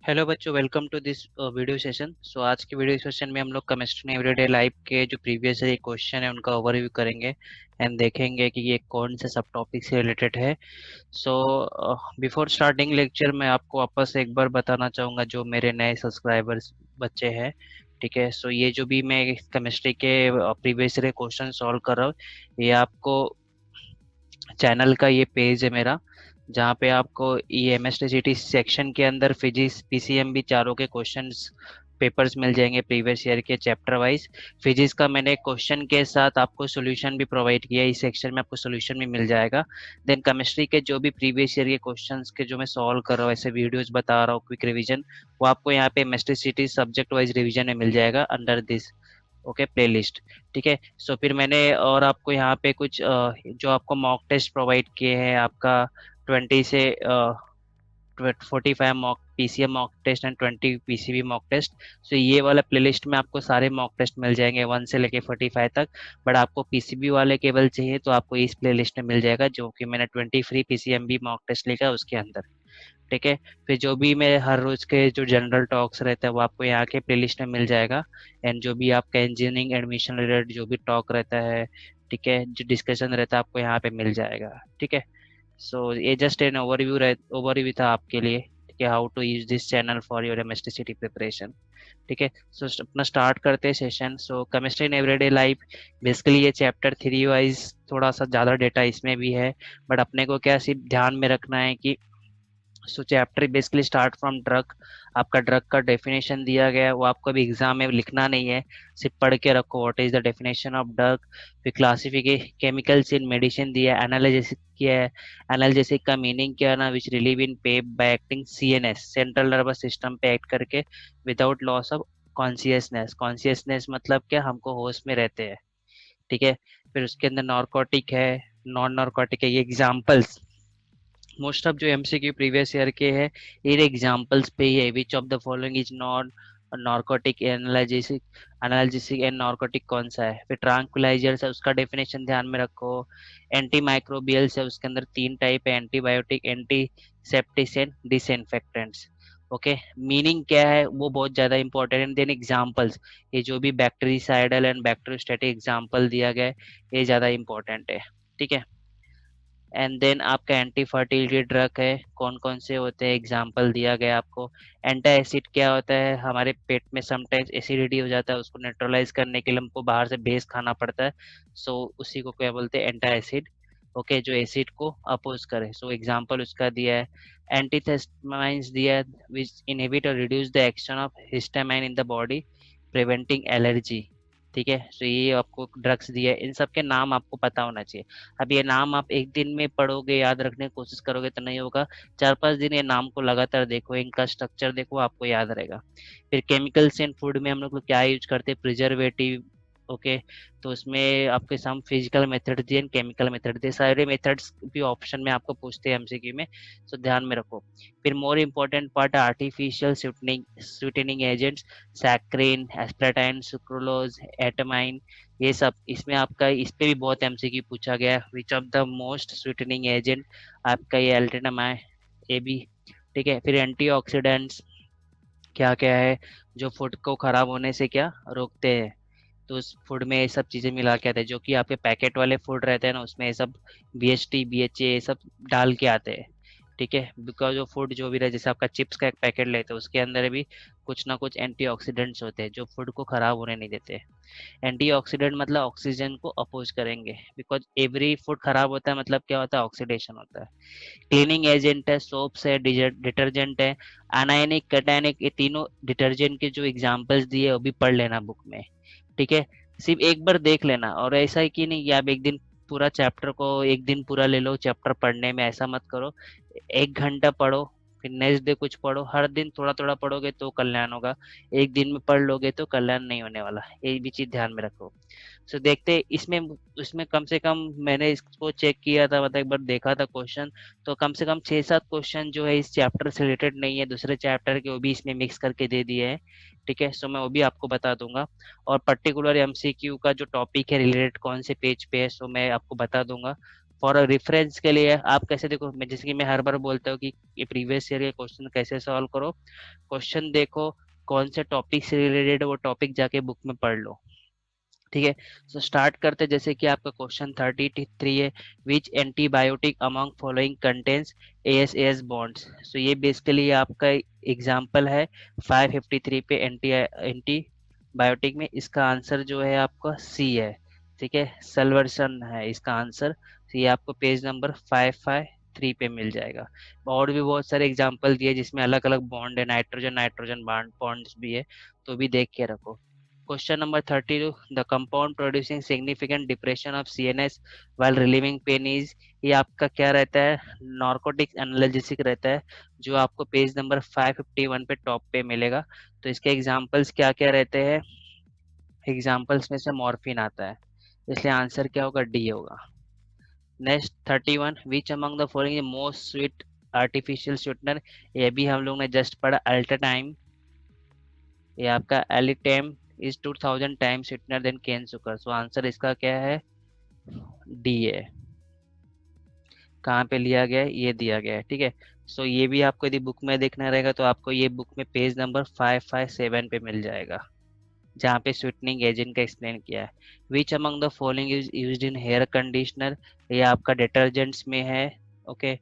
Hello बच्चों, welcome to this video session. So आज के वीडियो सेशन में हम लोग केमिस्ट्री में एवरीडे लाइफ के जो प्रीवियस ईयर क्वेश्चन है उनका ओवरव्यू करेंगे एंड देखेंगे कि ये कौन से सब टॉपिक से रिलेटेड है। सो बिफोर स्टार्टिंग लेक्चर मैं आपको वापस एक बार बताना चाहूँगा जो मेरे नए सब्सक्राइबर्स बच्चे हैं। ठीक है, सो ये जो भी मैं केमिस्ट्री के प्रीवियस ईयर क्वेश्चन सॉल्व कर रहा हूँ, ये आपको चैनल का ये पेज है मेरा, जहाँ पे आपको ये एमएसटीसीटी सेक्शन के अंदर फिजिक्स पीसीएमबी चारों के क्वेश्चंस पेपर्स मिल जाएंगे प्रीवियस ईयर के चैप्टर वाइज। फिजिक्स का मैंने क्वेश्चन के साथ आपको सॉल्यूशन भी प्रोवाइड किया है, इस सेक्शन में आपको सॉल्यूशन भी मिल जाएगा। देन केमिस्ट्री के जो भी प्रीवियस ईयर के क्वेश्चंस के जो मैं सॉल्व कर रहा हूँ, ऐसे वीडियोस बता रहा हूँ, क्विक रिवीजन, वो आपको यहाँ पे एमएसटीसीटी सब्जेक्ट वाइज रिवीजन में मिल जाएगा अंडर दिस ओके प्लेलिस्ट। ठीक है, सो फिर मैंने और आपको यहाँ पे कुछ जो आपको मॉक टेस्ट प्रोवाइड किए हैं, आपका 20 से 45 mock PCM mock test and 20 PCB mock test. So ये वाला प्लेलिस्ट में आपको सारे मॉक टेस्ट मिल जाएंगे 1 से लेके 45 तक। बट आपको पीसीबी वाले केवल चाहिए तो आपको इस प्लेलिस्ट में मिल जाएगा, जो कि मैंने 20 फ्री पीसीएमबी मॉक टेस्ट लिखा है उसके अंदर। ठीक है, फिर जो भी मेरे हर रोज के जो जनरल टॉक्स रहते हैं वो आपको यहाँ के प्लेलिस्ट में मिल जाएगा। एंड जो भी आपका इंजीनियरिंग एडमिशन रिलेटेड जो भी टॉक रहता है, ठीक है, जो डिस्कशन रहता है, आपको यहाँ पे मिल जाएगा। ठीक है, सो ये जस्ट एन ओवरव्यू था आपके लिए कि how to use this channel for your MHT CET preparation. ठीक है, सो अपना स्टार्ट करते हैं session. So chemistry in everyday life, basically ये चैप्टर 3 वाइज थोड़ा सा ज़्यादा डेटा इसमें भी है, बट अपने को क्या सिर्फ ध्यान में रखना है कि सो chapter basically start from drug. आपका ड्रग का डेफिनेशन दिया गया है, वो आपको अभी एग्जाम में लिखना नहीं है, सिर्फ पढ़ के रखो what is the definition of drug. फिर क्लासिफिकेशन केमिकल्स इन मेडिसिन दिया है, एनालिसिस किया है, एनालिसिस का मीनिंग क्या है ना, which relieve in pep by acting CNS central nervous system पे एक्ट करके without loss of consciousness. Consciousness मतलब क्या, हमको होश में रहते हैं। ठीक है, फिर उसके अंदर नॉर्कोटिक है, नॉन नॉर्कोटिक है, ये एग्जाम्पल्स मोस्ट ऑफ जो एमसीक्यू प्रीवियस ईयर के हैं इन एग्जांपल्स पे ही है। Which of the following is non narcotic analgesic, analgesic and narcotic कौन सा है। फिर ट्रांक्विलाइजर्स है, उसका डेफिनेशन ध्यान में रखो। एंटी माइक्रोबियल्स है, उसके अंदर 3 टाइप है, antibiotic, antiseptics and disinfectants. Okay, meaning क्या है वो बहुत ज्यादा इंपॉर्टेंट है। देन एग्जांपल्स, ये जो भी बैक्टीरिसाइडल एंड बैक्टीरियोस्टैटिक एग्जांपल दिया गया है, ये ज्यादा इंपॉर्टेंट है। ठीक है, एंड देन आपका एंटी फर्टिलिटी ड्रग है, कौन कौन से होते हैं, एग्जाम्पल दिया गया आपको। एंटा एसिड क्या होता है, हमारे पेट में समटाइम्स एसिडिटी हो जाता है, उसको न्यूट्रलाइज करने के लिए हमको बाहर से बेस खाना पड़ता है। सो उसी को क्या बोलते हैं, एंटा एसिड। ओके, जो एसिड को अपोज करे, सो एग्जाम्पल उसका दिया है। एंटीथिस्टामाइन्स दिया है, विच इनहिबिट और reduce the action of histamine in the body, preventing allergy. ठीक है, तो ये आपको ड्रग्स दिए, इन सब के नाम आपको पता होना चाहिए। अब ये नाम आप एक दिन में पढ़ोगे, याद रखने की कोशिश करोगे तो नहीं होगा, 4-5 दिन ये नाम को लगातार देखो, इनका स्ट्रक्चर देखो, आपको याद रहेगा। फिर केमिकल्स इन फूड में हम लोग क्या यूज करते हैं, प्रिजर्वेटिव। ओके, तो उसमें आपके साम फिजिकल मेथड दिए, केमिकल मेथड दिए, सारे मेथड्स भी ऑप्शन में आपको पूछते हैं एमसीक्यू में, तो ध्यान में रखो। फिर मोर इम्पोर्टेंट पार्ट है artificial sweetening agents, saccharin, aspartame, sucralose, alitame, ये सब इसमें आपका, इस पे भी बहुत एमसीक्यू पूछा गया है। Which of the most sweetening agent, आपका ये एल्टेनम है, ये भी। ठीक है, फिर एंटीऑक्सीडेंट्स क्या क्या है, जो फूड को खराब होने से क्या रोकते हैं, तो उस फूड में ये सब चीज़ें मिला के आते हैं। जो कि आपके पैकेट वाले फूड रहते हैं ना, उसमें ये सब बीएचटी बीएचए ये सब डाल के आते हैं। ठीक है, बिकॉज वो फूड जो भी रहे, जैसे आपका चिप्स का एक पैकेट लेते हैं, उसके अंदर भी कुछ ना कुछ एंटीऑक्सीडेंट्स होते हैं जो फूड को खराब होने नहीं देते। एंटीऑक्सीडेंट मतलब ऑक्सीजन को अपोज करेंगे, बिकॉज एवरी फूड खराब होता है मतलब क्या होता है, ऑक्सीडेशन होता है। क्लीनिंग एजेंट है, सोप्स है, डिटर्जेंट है, अनायनिक कैटायनिक, ये तीनों डिटर्जेंट के जो एग्जांपल्स दिए वो भी पढ़ लेना बुक में। ठीक है, सिर्फ एक बार देख लेना, और ऐसा है कि नहीं कि आप एक दिन पूरा चैप्टर को एक दिन पूरा ले लो चैप्टर पढ़ने में, ऐसा मत करो। 1 घंटा पढ़ो, फिर नेक्स्ट डे कुछ पढ़ो, हर दिन थोड़ा थोड़ा पढ़ोगे तो कल्याण होगा। एक दिन में पढ़ लोगे तो कल्याण नहीं होने वाला, ये भी चीज ध्यान में रखो। सो देखते इसमें, उसमें कम से कम मैंने इसको चेक किया था, मतलब एक बार देखा था क्वेश्चन, तो कम से कम 6-7 क्वेश्चन जो है इस चैप्टर से रिलेटेड नहीं है, दूसरे चैप्टर के, वो भी इसमें मिक्स करके दे दिए हैं। ठीक है, सो मैं वो भी आपको बता दूंगा। और पर्टिकुलर एमसीक्यू का जो टॉपिक है रिलेटेड कौन से पेज पे है, सो मैं आपको बता दूंगा। फॉर रेफरेंस के लिए आप कैसे देखो, मैं जैसे कि मैं हर बार बोलता हूँ कि ये प्रीवियस ईयर के क्वेश्चन कैसे सॉल्व करो, क्वेश्चन देखो कौन से टॉपिक से रिलेटेड वो टॉपिक जाके बुक में पढ़ लो। ठीक है, सो स्टार्ट करते जैसे कि आपका क्वेश्चन 33 है, which antibiotic among following contains AS bonds. So ये बेसिकली आपका एग्जांपल है 553 पे एंटीबायोटिक में, इसका आंसर जो है आपका सी है। ठीक है, सल्वर्सन है इसका आंसर। तो ये आपको पेज नंबर 553 पे मिल जाएगा। और भी बहुत सारे एग्जाम्पल दिए जिसमें अलग अलग बॉन्ड है, नाइट्रोजन नाइट्रोजन बॉन्ड्स भी है, तो भी देख के रखो। Question number 32, the compound producing significant depression of CNS while relieving pain is, ये आपका क्या रहता है, नार्कोटिक एनाल्जेसिक रहता है, जो आपको पेज नंबर 551 पे टॉप पे मिलेगा। तो इसके एग्जांपल्स क्या क्या रहते हैं, एग्जांपल्स में से मॉर्फिन आता है, इसलिए आंसर क्या होगा, डी होगा। Next 31, which among the following most sweet artificial sweetener, ये भी हम लोग ने जस्ट पढ़ा, अल्टाटाइम, ये आपका alitame is 2000 times sweetener than cane sugar. So answer इसका क्या है, डी है। कहाँ पे लिया गया है, ये दिया गया है। ठीक है, सो ये भी आपको यदि बुक में देखना रहेगा तो आपको ये बुक में पेज नंबर 557 पे मिल जाएगा, जहाँ पे स्वीटनिंग एजेंट का एक्सप्लेन किया है। Which among the following is used in hair conditioner, ये आपका डिटर्जेंट्स में है। ओके,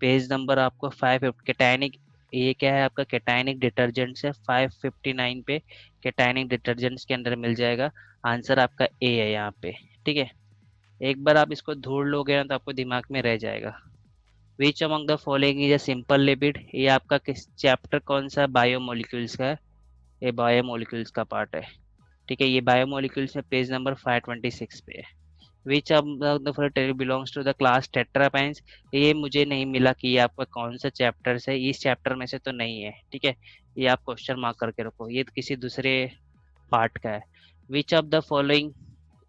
पेज नंबर आपको 550, केटाइनिक, ये क्या है आपका केटाइनिक डिटर्जेंट्स है, 559 पे केटाइनिक डिटर्जेंट्स के अंदर मिल जाएगा। आंसर आपका ए है यहाँ पे। ठीक है, एक बार आप इसको ढूंढ लोगे ना तो आपको दिमाग में रह जाएगा। विच among the following is a simple lipid, ये आपका किस चैप्टर कौन सा, बायोमोलिक्यूल्स का है, ये बायोमोलिक्यूल्स का पार्ट है। ठीक है, ये बायोमोलिक्यूल्स में पेज नंबर 526 पे है। Which of the following belongs to the class tetrapines, ये मुझे नहीं मिला कि ये आपका कौन सा चैप्टर है, इस चैप्टर में से तो नहीं है। ठीक है, ये आप क्वेश्चन मार्क करके रखो, ये किसी दूसरे पार्ट का है। Which of the following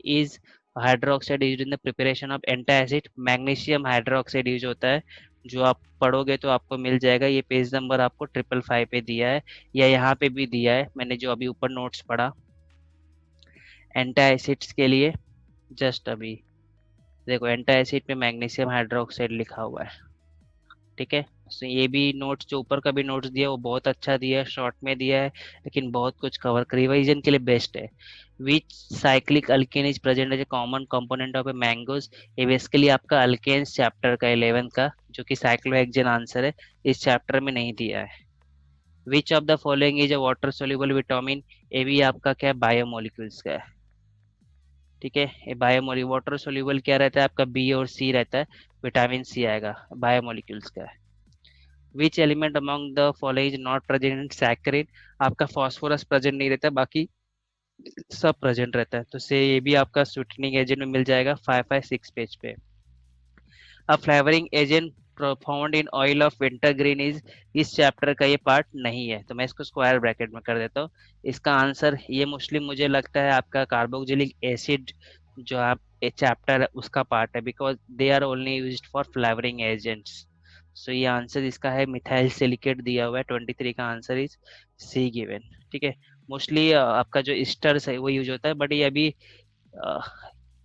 is hydroxide use in the preparation of antacid, magnesium hydroxide use होता है, जो आप पढ़ोगे तो आपको मिल जाएगा, ये पेज नंबर आपको 555 पे दिया है, या यहाँ पे भी दिया है, मैंने जो अभी ऊपर नोट्स पढ़ा एंटासिड्स के लिए, जस्ट अभी देखो एंटासिड पे मैग्नीशियम हाइड्रोक्साइड लिखा हुआ है। ठीक है, तो ये भी नोट्स, जो ऊपर का भी नोट्स दिया वो बहुत अच्छा दिया है, शॉर्ट में दिया है, लेकिन बहुत कुछ कवर रिवाइजन के लिए बेस्ट है। Which cyclic alkane is present as a common component of a mangoes, ये बेसिकली आपका अल्केन्स चैप्टर का 11 का, जो कि साइक्लोहेक्सेन आंसर है, इस चैप्टर में नहीं दिया है। Which of the following is a water soluble vitamin, ये भी आपका क्या बायोमोलिक्यूल्स का है। ठीक है, ये बायोमोली वाटर सोल्यूबल क्या रहता है आपका, बी और सी रहता है, विटामिन सी आएगा, बायोमोलिक्यूल्स का है। Which element among the following is not present in saccharin, आपका फास्फोरस प्रेजेंट नहीं रहता, बाकी सब प्रेजेंट रहता है, तो से ये भी आपका स्वीटनिंग एजेंट में मिल जाएगा 556 पेज पे। A flavouring agent found in oil of winter green is, इस चैप्टर का ये पार्ट नहीं है, तो मैं इसको स्क्वायर ब्रैकेट में कर देता हूँ। इसका आंसर ये मोस्टली मुझे लगता है आपका कार्बोक्सिलिक एसिड, जो आप चैप्टर है उसका पार्ट है, because they are only used for flavouring agents. So ये आंसर इसका है, मिथाइल सिलिकेट दिया हुआ है, 23 का आंसर इज सी गिवन। ठीक है, मोस्टली आपका जो स्टर्स है वो यूज होता है, बट ये अभी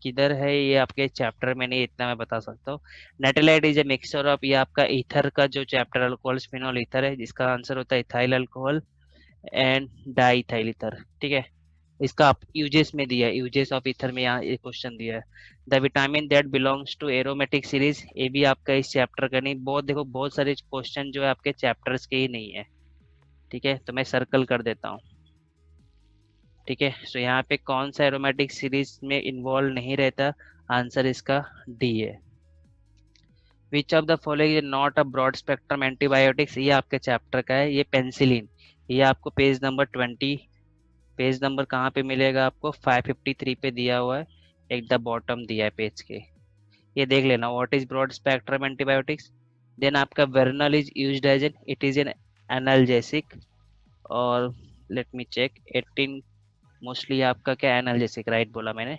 किधर है ये आपके चैप्टर में नहीं, इतना मैं बता सकता हूँ। Natalite is a mixture of, ये आपका ईथर का जो चैप्टर अल्कोहल स्फिनोल ईथर है, जिसका आंसर होता है ethyl alcohol and diethyl ether. ठीक है, इसका आप यूजेस में दिया है, यूजेस ऑफ ईथर में यहाँ एक क्वेश्चन दिया है। The vitamin that belongs to aromatic series, ये भी आपका इस चैप्टर का नहीं, बहुत देखो बहुत सारे क्वेश्चन जो है आपके चैप्टर्स के ही नहीं है। ठीक है, तो मैं सर्कल कर देता हूँ। ठीक है, सो यहाँ पे कौन सा एरोमेटिक सीरीज में इन्वॉल्व नहीं रहता, आंसर इसका डी है। Which of the following is not a broad spectrum antibiotics, ये आपके चैप्टर का है, ये पेंसिलिन, ये आपको पेज नंबर 20, पेज नंबर कहाँ पे मिलेगा आपको, 553 पे दिया हुआ है, एक द बॉटम दिया है पेज के, ये देख लेना, what is broad spectrum antibiotics. Then आपका veronal is used as an, it is an analgesic, और लेट मी चेक 18, मोस्टली आपका क्या एनाल्जेसिक, राइट बोला मैंने,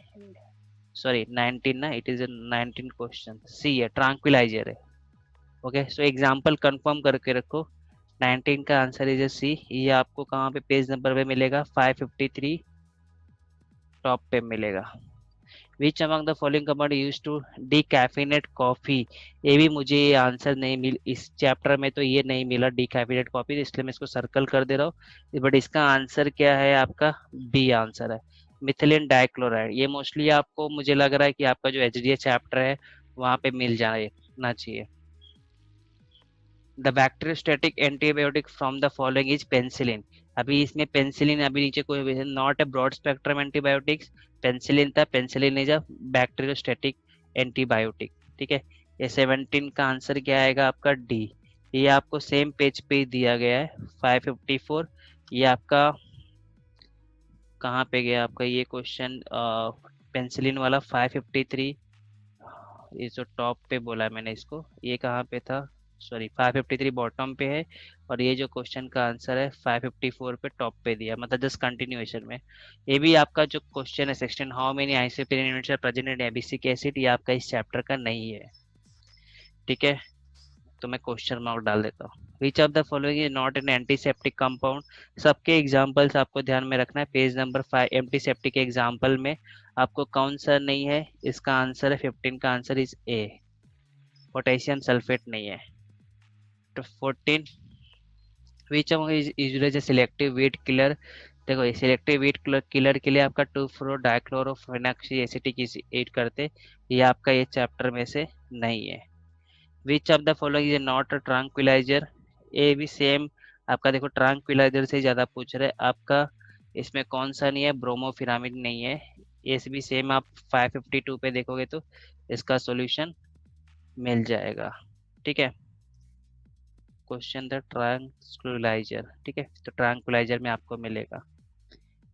सॉरी 19 ना, इट इज 19 क्वेश्चन, सी है, ट्रांक्विलाइजर है। ओके, सो एग्जांपल कंफर्म करके रखो, 19 का आंसर इज सी, ये आपको कहाँ पे पेज नंबर पे मिलेगा, 553 टॉप पे मिलेगा। Which among the following compound use to decaffeinate coffee. ये भी मुझे ये आंसर नहीं मिल, इस चैप्टर में तो ये नहीं मिला डीकैफिनेट कॉफी, इसलिए मैं इसको सर्कल कर दे रहा हूँ। बट इसका आंसर क्या है आपका, बी आंसर है, मिथिलीन डाइक्लोराइड। ये मोस्टली आपको मुझे लग रहा है कि आपका जो एचडीए चैप्टर है वहां पे मिल जाना चाहिए। The bacteriostatic antibiotic from the following is penicillin. अभी इसमें पेंसिलिन, अभी नीचे कोई not a broad spectrum antibiotics, penicillin था, penicillin is a bacteriostatic antibiotic. ठीक है, ये 17 का आंसर क्या आएगा आपका, डी। ये आपको सेम पेज पे दिया गया है 554। ये आपका कहाँ पे गया आपका ये क्वेश्चन, पेंसिलिन वाला 553। ये जो टॉप पे बोला है मैंने इसको, ये कहाँ पे था, सॉरी 553 बॉटम पे है, और ये जो क्वेश्चन का आंसर है 554 पे टॉप पे दिया, मतलब जस्ट कंटिन्यूएशन में। ये भी आपका जो क्वेश्चन है 16, how many isopropane units are present in abscisic acid, ये आपका इस चैप्टर का नहीं है। ठीक है, तो मैं क्वेश्चन मार्क डाल देता हूँ। विच of the following is not an antiseptic compound. सबके एग्जांपल्स आपको ध्यान में रखना है, पेज नंबर 5 एंटीसेप्टिक के एग्जांपल में आपको कौन सा नहीं है, इसका आंसर है 15 का answer is a, potassium sulphate नहीं है। तो 14, which is used selective wheat killer. देखो ये सिलेक्टिव वीट किलर के लिए आपका 2,4 डाइक्लोरोफेनॉक्सी एसिटिक एसिड करते, ये आपका ये चैप्टर में से नहीं है। Which of the following is not a tranquilliser. ये भी सेम आपका, देखो ट्रांक्विलाइजर से ज़्यादा पूछ रहे आपका, इसमें कौन सा नहीं है, ब्रोमोफिरामिड नहीं है। ये भी सेम, आप 552 पे देखोगे तो इसका सॉल्यूशन मिल जाएगा। ठीक है, क्वेश्चन द ट्रांक्विलाइजर। ठीक है, तो ट्रांक्विलाइजर में आपको मिलेगा।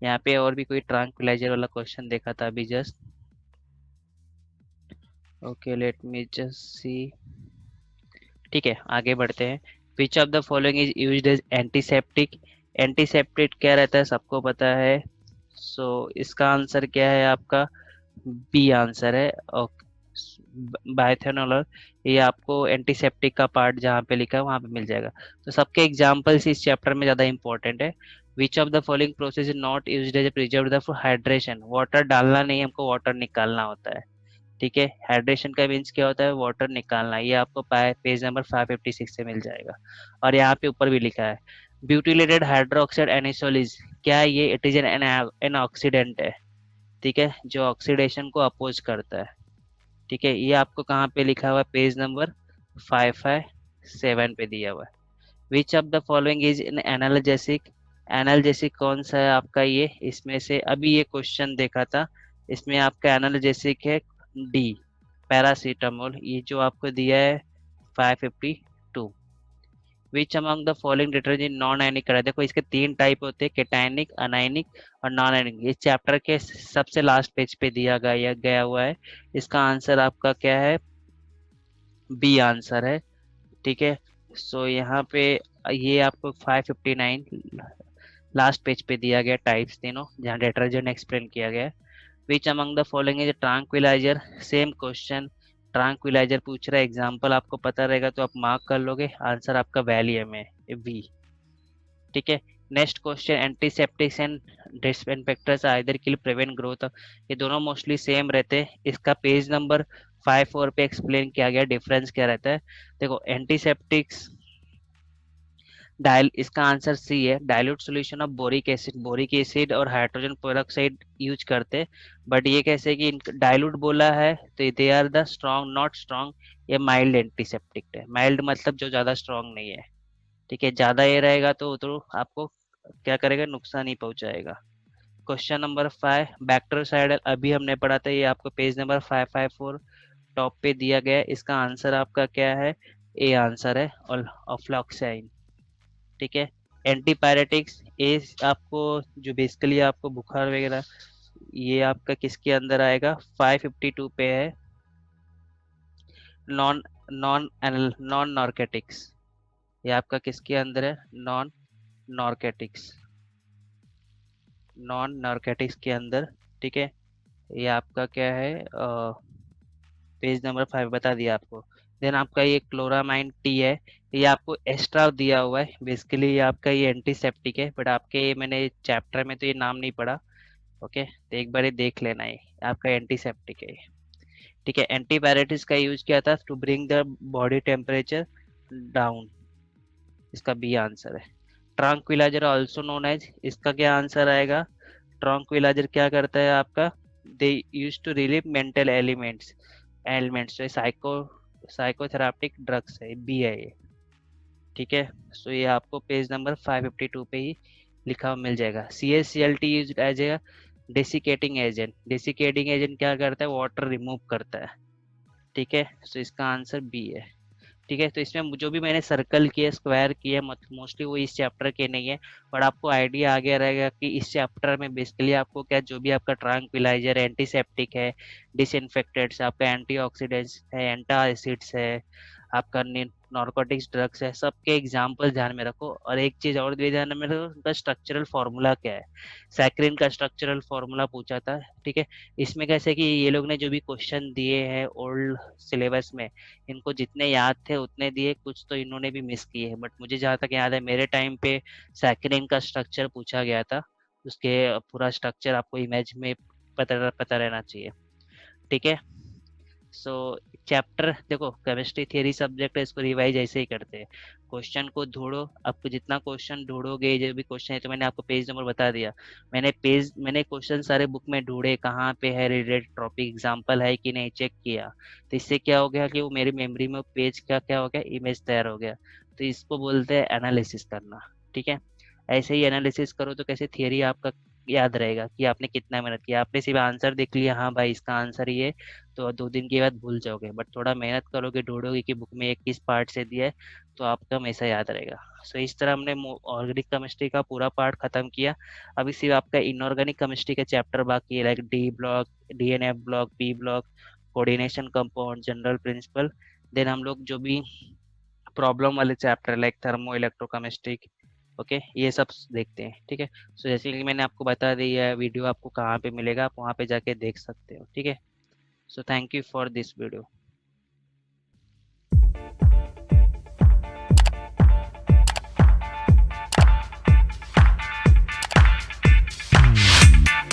यहाँ पे और भी कोई ट्रांक्विलाइजर वाला क्वेश्चन देखा था अभी just. Okay, let me just see. ठीक है, आगे बढ़ते हैं। Which of the following is used as antiseptic. Antiseptic क्या रहता है सबको पता है, सो इसका आंसर क्या है आपका, बी आंसर है। बाइथेनॉल, ये आपको एंटीसेप्टिक का पार्ट जहाँ पे लिखा है वहाँ पे मिल जाएगा। तो सबके एग्जाम्पल्स इस चैप्टर में ज़्यादा इंपॉर्टेंट है। Which of the following process is not used as preserve for hydration. Water डालना नहीं, हमको वाटर निकालना होता है। ठीक है, हाइड्रेशन का मीन्स क्या होता है, वाटर निकालना। ये आपको पेज नंबर 556 से मिल जाएगा। और यहाँ पे ऊपर भी लिखा है ब्यूटिलेटेड हाइड्रोक्साइड एनिसोलिज, क्या ये, इट इज एन ऑक्सीडेंट है। ठीक है, जो ऑक्सीडेशन को अपोज करता है। ठीक है, ये आपको कहाँ पे लिखा हुआ है, पेज नंबर 557 पे दिया हुआ है। Which of the following is in analgesic. Analgesic कौन सा है आपका, ये इसमें से अभी ये क्वेश्चन देखा था, इसमें आपका एनाल्जेसिक है डी, पैरासीटामोल। ये जो आपको दिया है 552। विच among the following detergent non ionic colour. देखो इसके 3 टाइप होते हैं, केटायनिक, अनायनिक और नॉन आयनिक। ये चैप्टर के सबसे लास्ट पेज पे दिया गया हुआ है। इसका आंसर आपका क्या है, बी आंसर है। ठीक है, सो यहाँ पे ये आपको 559 लास्ट पेज पे दिया गया टाइप्स तीनों, जहाँ डिटर्जेंट एक्सप्लेन किया गया है। Which among the following is tranquilliser. Same question, tranquilliser पूछ रहा है, एग्जाम्पल आपको पता रहेगा तो आप मार्क कर लोगे, आंसर आपका वैलियम है, वी। ठीक है, next question, antiseptics and disinfectors either kill prevent growth. ये दोनों मोस्टली सेम रहते हैं। इसका पेज नंबर 54 पे एक्सप्लेन किया गया डिफरेंस क्या रहता है। देखो एंटीसेप्टिक्स, डायल, इसका आंसर सी है, dilute solution of boric acid, boric acid और हाइड्रोजन पेरोक्साइड यूज करते। बट ये कैसे कि डाइल्यूट बोला है तो they are the strong not strong, ये माइल्ड एंटीसेप्टिक है। माइल्ड मतलब जो ज्यादा स्ट्रॉन्ग नहीं है। ठीक है, ज्यादा ये रहेगा तो आपको क्या करेगा, नुकसान ही पहुंचाएगा। क्वेश्चन नंबर 5, बैक्टीरियोसाइडल अभी हमने पढ़ा था, ये आपको पेज नंबर 554 टॉप पे दिया गया है। इसका आंसर आपका क्या है, ए आंसर है, और ऑफ्लॉक्साइन। ठीक है, एंटीपायरेटिक्स ए आपको, जो बेसिकली आपको बुखार वगैरह, ये आपका किसके अंदर आएगा, 552 पे है, नॉन नॉन नॉन नॉर्केटिक्स। ये आपका किसके अंदर है, नॉन नॉर्केटिक्स, नॉन नॉर्केटिक्स के अंदर। ठीक है, ये आपका क्या है, पेज नंबर 5 बता दिया आपको। देन आपका ये क्लोरामाइन टी है, ये आपको एक्स्ट्रा दिया हुआ है, बेसिकली ये आपका ये एंटीसेप्टिक है, बट आपके मैंने चैप्टर में तो ये नाम नहीं पढ़ा, ओके, तो एक बार ये देख लेना, है आपका एंटीसेप्टिक है ये। ठीक है, एंटीपायरेटिक्स का यूज किया था to bring the body temperature down, इसका बी आंसर है। ट्रंक्विलाइजर ऑल्सो नोन एज, इसका क्या आंसर आएगा? ट्रंक्विलाइजर क्या करता है आपका? They use to relieve mental elements, तो साइकोथेरापिक ड्रग्स है, बी है ये। ठीक है, सो ये आपको पेज नंबर 552 पे ही लिखा हुआ मिल जाएगा। CaCl use as a desiccating agent, desiccating agent क्या करता है? वाटर रिमूव करता है। ठीक है, सो इसका आंसर बी है। ठीक है, तो इसमें जो भी मैंने सर्कल किया, स्क्वायर किया, मोस्टली वो इस चैप्टर के नहीं है, बट आपको आइडिया आ गया रहेगा कि इस चैप्टर में बेसिकली आपको क्या, जो भी आपका ट्रैंक्विलाइजर, एंटीसेप्टिक है, डिसइंफेक्टेंट्स, आपका एंटीऑक्सीडेंट्स है, एंटासिड्स है, आपका नॉर्कोटिक्स ड्रग्स है, सबके एग्जाम्पल ध्यान में रखो। और एक चीज और भी ध्यान में रखो, उनका स्ट्रक्चरल फॉर्मूला क्या है। सैक्रिन का स्ट्रक्चरल फॉर्मूला पूछा था। ठीक है, इसमें कैसे कि ये लोग ने जो भी क्वेश्चन दिए हैं ओल्ड सिलेबस में, इनको जितने याद थे उतने दिए, कुछ तो इन्होंने भी मिस किए हैं, बट मुझे जहाँ तक याद है मेरे टाइम पे सैकरिन का स्ट्रक्चर पूछा गया था। उसके पूरा स्ट्रक्चर आपको इमेज में पता रहना चाहिए। ठीक है, सो चैप्टर देखो, केमिस्ट्री थियरी सब्जेक्ट है, इसको रिवाइज ऐसे ही करते हैं। क्वेश्चन को ढूंढो, आपको जितना क्वेश्चन ढूंढोगे, जो भी क्वेश्चन है, तो मैंने आपको पेज नंबर बता दिया। मैंने क्वेश्चन सारे बुक में ढूंढे, कहाँ पे है रिलेटेड टॉपिक, एग्जाम्पल है कि नहीं, चेक किया। तो इससे क्या हो गया कि वो मेरी मेमोरी में पेज का क्या हो गया, इमेज तैयार हो गया। तो इसको बोलते हैं एनालिसिस करना। ठीक है, ऐसे ही एनालिसिस करो तो कैसे थियरी आपका याद रहेगा कि आपने कितना मेहनत किया। आपने सिर्फ आंसर देख लिया, हाँ भाई इसका आंसर ये, तो 2 दिन के बाद भूल जाओगे, बट थोड़ा मेहनत करोगे, ढूंढोगे कि बुक में एक किस पार्ट से दिया है, तो आपका हमेशा याद रहेगा। सो इस तरह हमने ऑर्गेनिक केमिस्ट्री का पूरा पार्ट खत्म किया। अभी सिर्फ आपका इनऑर्गेनिक केमिस्ट्री का चैप्टर बाकी है, like D block, DNF block, P block, coordination compound, general principle. Then हम लोग जो भी प्रॉब्लम वाले chapter like thermo electrochemistry, okay, ये सब देखते हैं। ठीक है, सो जैसे कि मैंने आपको बता दिया है, वीडियो आपको कहाँ पे मिलेगा, आप वहाँ पे जाके देख सकते हो। ठीक है, so thank you for this video.